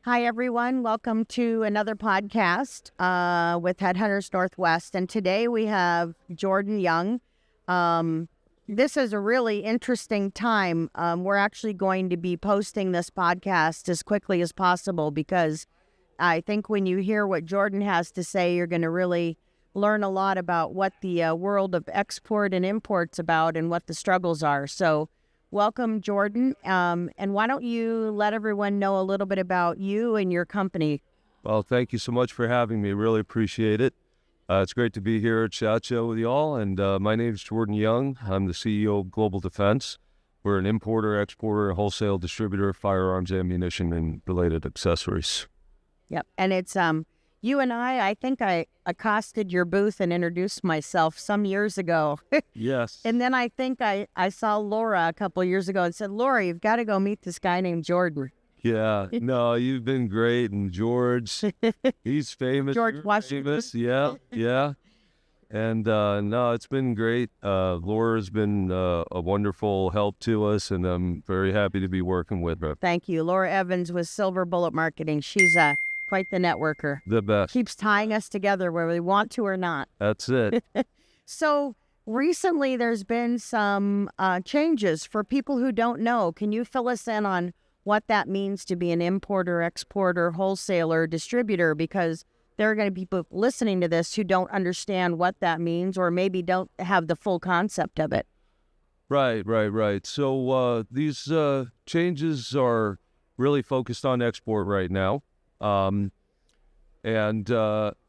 Hi, everyone. Welcome to another podcast with Headhunters Northwest. And today we have Jordan Young. This is a really interesting time. We're actually going to be posting this podcast as quickly as possible because I think when you hear what Jordan has to say, you're going to really learn a lot about what the world of export and import's about and what the struggles are. So welcome, Jordan. And why don't you let everyone know a little bit about you and your company? Well, thank you so much for having me. Really appreciate it. It's great to be here at SHOT Show with you all. And my name is Jordan Young. I'm the CEO of Global Defense. We're an importer, exporter, wholesale distributor of firearms, ammunition, and related accessories. Yep. And it's you and I think I accosted your booth and introduced myself some years ago. Yes. And then I think I saw Laura a couple years ago and said, Laura, you've got to go meet this guy named Jordan. Yeah. No, you've been great. And George, he's famous. George Washington. Famous. Yeah. Yeah. And no, it's been great. Laura's been a wonderful help to us, and I'm very happy to be working with her. Thank you. Laura Evans with Silver Bullet Marketing. She's quite the networker. The best. Keeps tying us together whether we want to or not. That's it. So recently there's been some changes for people who don't know. Can you fill us in on what that means to be an importer, exporter, wholesaler, distributor? Because there are going to be people listening to this who don't understand what that means or maybe don't have the full concept of it. Right. So these changes are really focused on export right now. And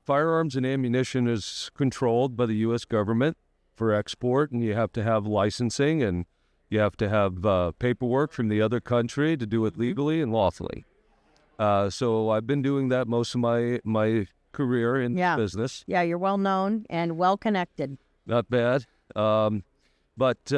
firearms and ammunition is controlled by the U.S. government for export, and you have to have licensing and you have to have paperwork from the other country to do it legally and lawfully. So I've been doing that most of my career in this business. Yeah, you're well known and well connected. Not bad. But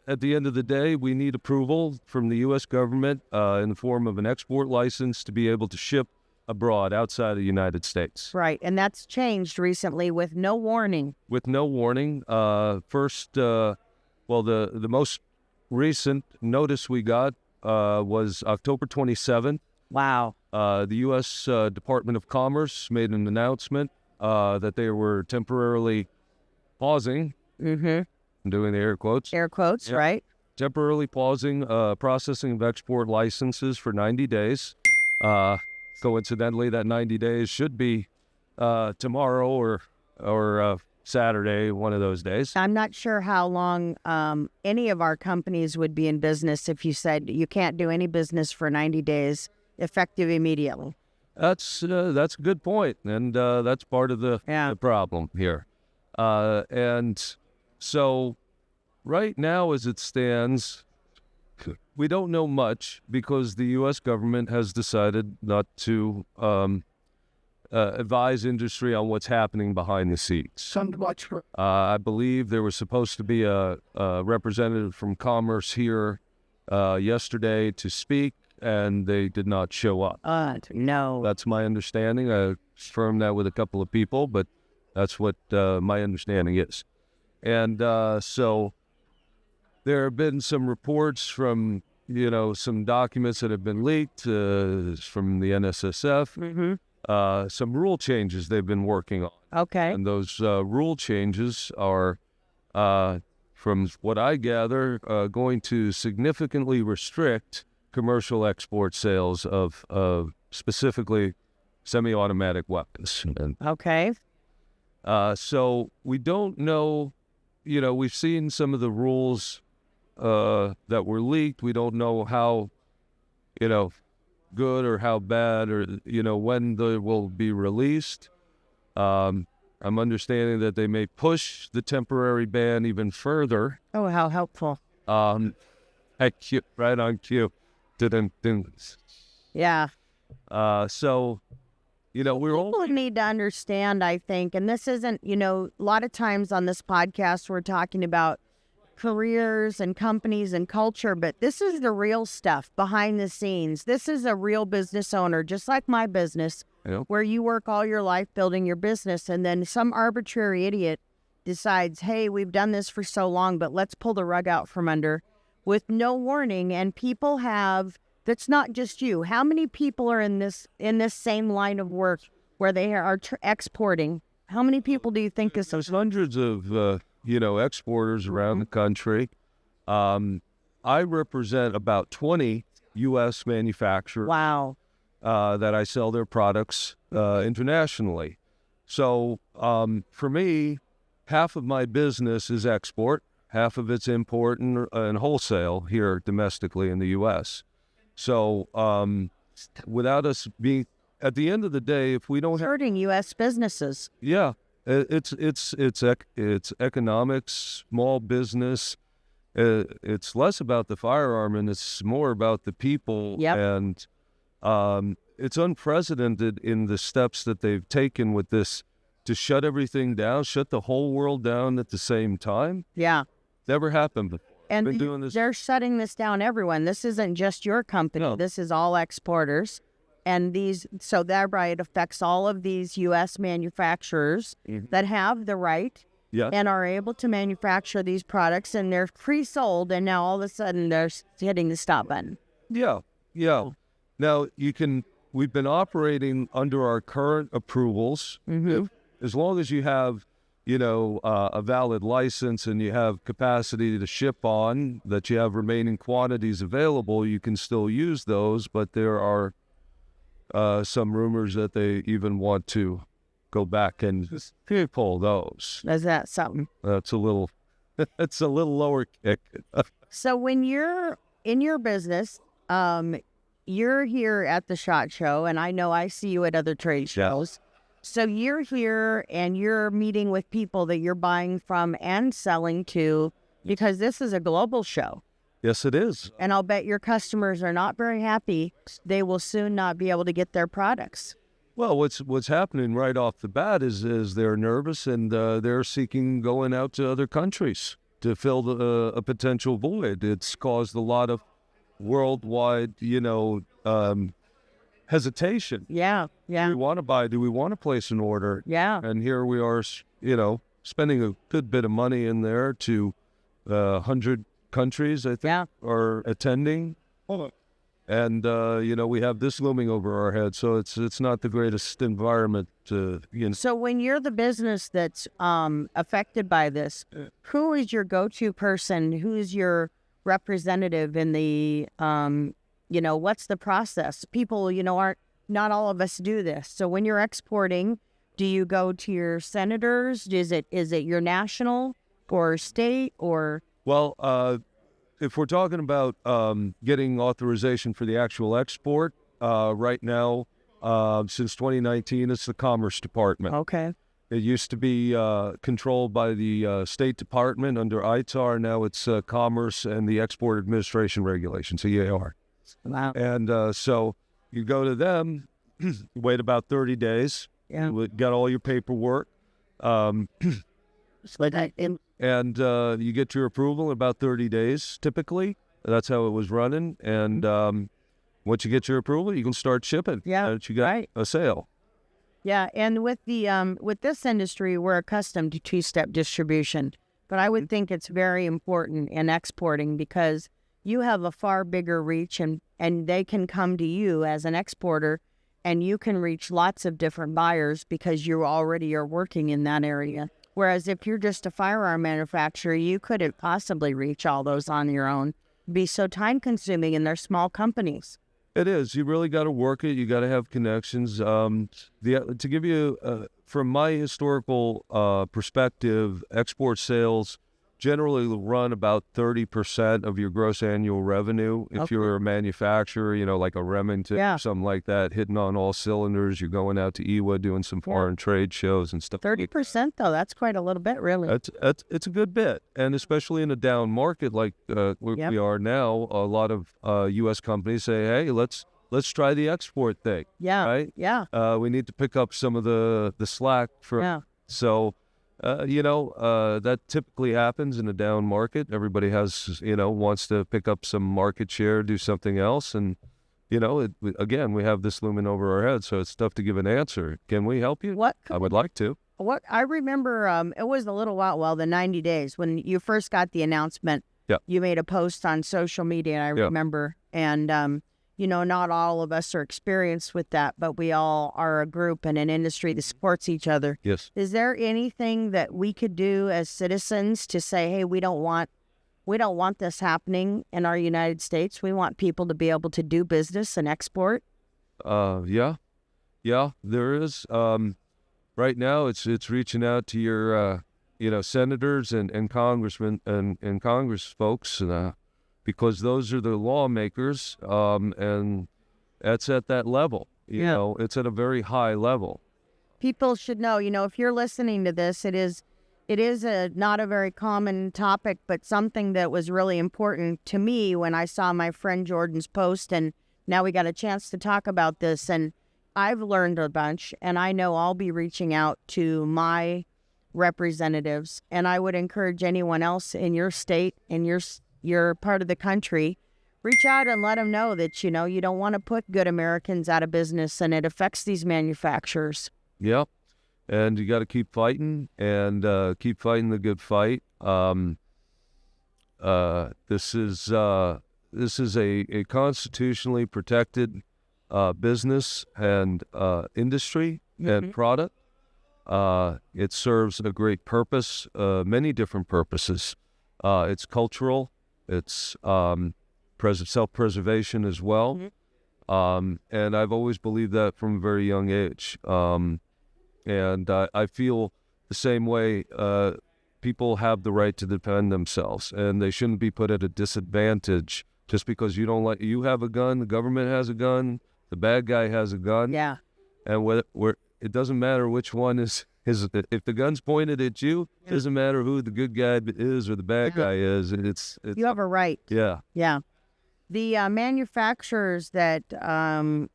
at the end of the day, we need approval from the U.S. government in the form of an export license to be able to ship abroad outside of the United States. Right, and that's changed recently with no warning. With no warning. First, the most recent notice we got was October 27th. Wow. The U.S. Department of Commerce made an announcement that they were temporarily pausing. Mm-hmm. I'm doing the air quotes. Air quotes, yeah. Right. Temporarily pausing processing of export licenses for 90 days. Coincidentally, that 90 days should be tomorrow or Saturday, one of those days. I'm not sure how long any of our companies would be in business if you said you can't do any business for 90 days, effective immediately. That's a good point, and that's part of the problem here. And so right now, as it stands, we don't know much because the U.S. government has decided not to advise industry on what's happening behind the scenes. I believe there was supposed to be a representative from Commerce here yesterday to speak, and they did not show up. No. That's my understanding. I confirmed that with a couple of people, but that's what my understanding is. And so there have been some reports from, some documents that have been leaked from the NSSF, some rule changes they've been working on. Okay. And those rule changes are, from what I gather, going to significantly restrict commercial export sales of specifically semi-automatic weapons. Okay. So we don't know, we've seen some of the rules that were leaked. We don't know how, good or how bad or, when they will be released. I'm understanding that they may push the temporary ban even further. Oh, how helpful. Right on cue. Yeah. So, people need to understand, I think, and this isn't, a lot of times on this podcast, we're talking about careers and companies and culture, but this is the real stuff behind the scenes. This is a real business owner, just like my business, where you work all your life building your business, and then some arbitrary idiot decides, hey, we've done this for so long, but let's pull the rug out from under with no warning. And people have that's not just you. How many people are in this same line of work where they are exporting? How many people do you think is? There's hundreds of exporters around the country. I represent about 20 U.S. manufacturers. Wow. That I sell their products internationally. So for me, half of my business is export, half of it's import and wholesale here domestically in the U.S. So without us being, at the end of the day, if we don't have hurting U.S. businesses. Yeah, it's economics, small business. It's less about the firearm and it's more about the people. Yep. And it's unprecedented in the steps that they've taken with this to shut everything down, shut the whole world down at the same time. Yeah. Never happened before. And Been doing this. They're shutting this down, everyone. This isn't just your company. No. This is all exporters. And so thereby it affects all of these U.S. manufacturers that have the right and are able to manufacture these products, and they're pre-sold, and now all of a sudden they're hitting the stop button. Yeah. Now, we've been operating under our current approvals. As long as you have, a valid license and you have capacity to ship on, that you have remaining quantities available, you can still use those. But there are some rumors that they even want to go back and pull those. Is that something? That's a little, it's a little lower kick. So when you're in your business, you're here at the SHOT Show, and I know I see you at other trade shows. So you're here and you're meeting with people that you're buying from and selling to, because this is a global show. Yes, it is. And I'll bet your customers are not very happy. They will soon not be able to get their products. Well, what's happening right off the bat is they're nervous and they're seeking going out to other countries to fill a potential void. It's caused a lot of worldwide, hesitation. Yeah. Do we want to buy? Do we want to place an order? Yeah. And here we are, spending a good bit of money in there to 100 countries, I think, are attending. And, we have this looming over our head, so it's not the greatest environment to, So when you're the business that's affected by this, who is your go-to person? Who is your representative in the, what's the process? People, not all of us do this. So when you're exporting, do you go to your senators? Is it your national or state or? Well, if we're talking about getting authorization for the actual export, right now, since 2019, it's the Commerce Department. Okay. It used to be controlled by the State Department under ITAR. Now it's Commerce and the Export Administration Regulations, EAR. Wow. And so you go to them, wait about 30 days. Yeah. Got all your paperwork. And you get your approval in about 30 days, typically. That's how it was running. And once you get your approval, you can start shipping. Yeah, and you got a sale. Yeah, and with this industry, we're accustomed to two-step distribution. But I would think it's very important in exporting because you have a far bigger reach, and they can come to you as an exporter, and you can reach lots of different buyers because you already are working in that area. Whereas if you're just a firearm manufacturer, you couldn't possibly reach all those on your own. It'd be so time-consuming, and they're small companies. It is. You really got to work it. You got to have connections. To give you, from my historical perspective, export sales generally run about 30% of your gross annual revenue. If you're a manufacturer, like a Remington or something like that, hitting on all cylinders, you're going out to EWA, doing some foreign trade shows and stuff. 30%, though, that's quite a little bit, really. It's a good bit. And especially in a down market like we are now, a lot of U.S. companies say, hey, let's try the export thing. Yeah, right? Yeah. We need to pick up some of the slack. So... that typically happens in a down market. Everybody has, wants to pick up some market share, do something else. And, again, we have this looming over our heads, so it's tough to give an answer. Can we help you? I would like to. What I remember, it was a little while, the 90 days, when you first got the announcement, you made a post on social media, I remember. And not all of us are experienced with that, but we all are a group and an industry that supports each other. Yes. Is there anything that we could do as citizens to say, hey, we don't want this happening in our United States. We want people to be able to do business and export. Yeah, there is. Right now, it's reaching out to your, senators and congressmen and Congress folks, because those are the lawmakers, and that's at that level. You know, it's at a very high level. People should know. If you're listening to this, it is not a very common topic, but something that was really important to me when I saw my friend Jordan's post, and now we got a chance to talk about this, and I've learned a bunch, and I know I'll be reaching out to my representatives, and I would encourage anyone else in your state, in your part of the country, reach out and let them know that, you don't want to put good Americans out of business, and it affects these manufacturers. Yeah. And you got to keep fighting and keep fighting the good fight. This is a constitutionally protected business and industry and product. It serves a great purpose, many different purposes. It's cultural. It's self-preservation as well. And I've always believed that from a very young age. And I feel the same way. People have the right to defend themselves, and they shouldn't be put at a disadvantage just because you have a gun, the government has a gun, the bad guy has a gun. Yeah. And it doesn't matter which one is if the gun's pointed at you, it doesn't matter who the good guy is or the bad guy is. It's you have a right. Yeah. Yeah. The manufacturers that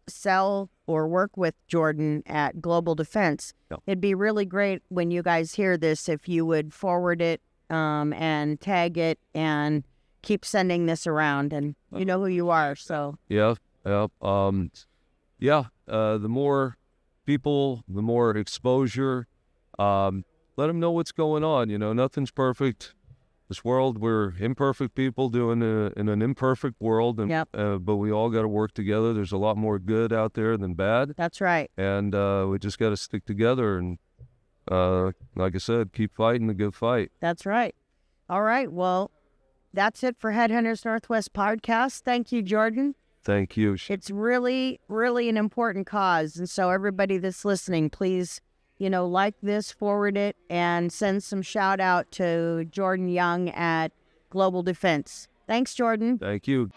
sell or work with Jordan at Global Defense, it'd be really great when you guys hear this if you would forward it and tag it and keep sending this around, and you know who you are. So the more people, the more exposure. Let them know what's going on. Nothing's perfect. This world, we're imperfect people doing in an imperfect world, and but we all got to work together. There's a lot more good out there than bad. That's right. And we just got to stick together and, like I said, keep fighting the good fight. That's right. All right. Well, that's it for Headhunters Northwest podcast. Thank you, Jordan. Thank you. It's really, really an important cause, and so everybody that's listening, please, like this, forward it, and send some shout out to Jordan Young at Global Defense. Thanks, Jordan. Thank you.